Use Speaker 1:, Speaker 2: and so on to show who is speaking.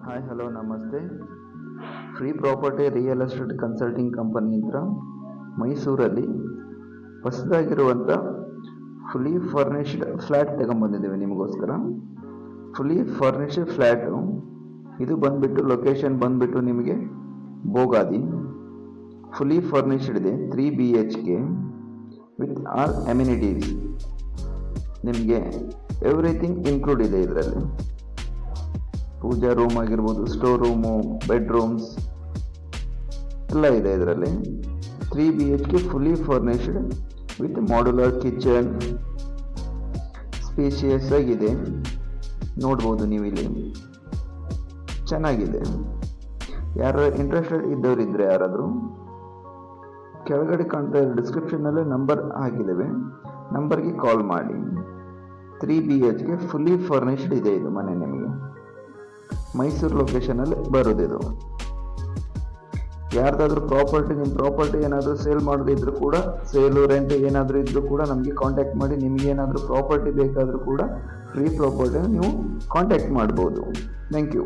Speaker 1: Hi hello ನಮಸ್ತೆ. Free property real estate consulting company ಹತ್ರ ಮೈಸೂರಲ್ಲಿ ಹೊಸದಾಗಿರುವಂಥ ಫುಲ್ಲಿ ಫರ್ನಿಷ್ಡ್ ಫ್ಲ್ಯಾಟ್ ತಗೊಂಬಂದಿದ್ದೀವಿ ನಿಮಗೋಸ್ಕರ. ಫುಲ್ಲಿ ಫರ್ನಿಷ್ಡ್ ಫ್ಲ್ಯಾಟು ಇದು ಬಂದುಬಿಟ್ಟು ಲೊಕೇಶನ್ ಬಂದುಬಿಟ್ಟು ನಿಮಗೆ ಬೋಗಾದಿ. ಫುಲ್ಲಿ ಫರ್ನಿಷ್ಡ್ ಇದೆ, 3 BHK ವಿತ್ ಆಲ್ ಅಮ್ಯುನಿಟೀಸ್. ನಿಮಗೆ ಎವ್ರಿಥಿಂಗ್ ಇನ್ಕ್ಲೂಡ್ ಇದೆ ಇದರಲ್ಲಿ. ಪೂಜಾ ರೂಮ್ ಆಗಿರ್ಬೋದು, ಸ್ಟೋರ್ ರೂಮು, ಬೆಡ್ರೂಮ್ಸ್ ಎಲ್ಲ ಇದೆ ಇದರಲ್ಲಿ. 3 BHK fully furnished with modular kitchen, spacious ಆಗಿದೆ. ನೋಡ್ಬೋದು ನೀವು ಇಲ್ಲಿ, ಚೆನ್ನಾಗಿದೆ. ಯಾರು ಇಂಟ್ರೆಸ್ಟೆಡ್ ಇದ್ದವರಿದ್ದರೆ ಯಾರಾದರೂ ಕೆಳಗಡೆ ಕಾಣ್ತಾ ಇರೋ ಡಿಸ್ಕ್ರಿಪ್ಷನ್ನಲ್ಲೇ ನಂಬರ್ ಹಾಕಿದ್ದೇವೆ, ನಂಬರ್ಗೆ ಕಾಲ್ ಮಾಡಿ. 3 BHK ಫುಲ್ಲಿ ಫರ್ನಿಷ್ಡ್ ಇದೆ ಇದು ಮನೆ. ನಿಮಗೆ ಮೈಸೂರು ಲೊಕೇಶನಲ್ಲಿ ಬರೋದಿದು. ಯಾರ್ದಾದ್ರೂ ನಿಮ್ಮ ಪ್ರಾಪರ್ಟಿ ಏನಾದರೂ ಸೇಲ್ ಮಾಡೋದಿದ್ರು ಕೂಡ, ಸೇಲು ರೆಂಟ್ ಏನಾದರೂ ಇದ್ರೂ ಕೂಡ ನಮಗೆ ಕಾಂಟ್ಯಾಕ್ಟ್ ಮಾಡಿ. ನಿಮಗೆ ಏನಾದರೂ ಪ್ರಾಪರ್ಟಿ ಬೇಕಾದರೂ ಕೂಡ ಫ್ರೀ ಪ್ರಾಪರ್ಟಿನ ನೀವು ಕಾಂಟ್ಯಾಕ್ಟ್ ಮಾಡ್ಬೋದು. Thank you.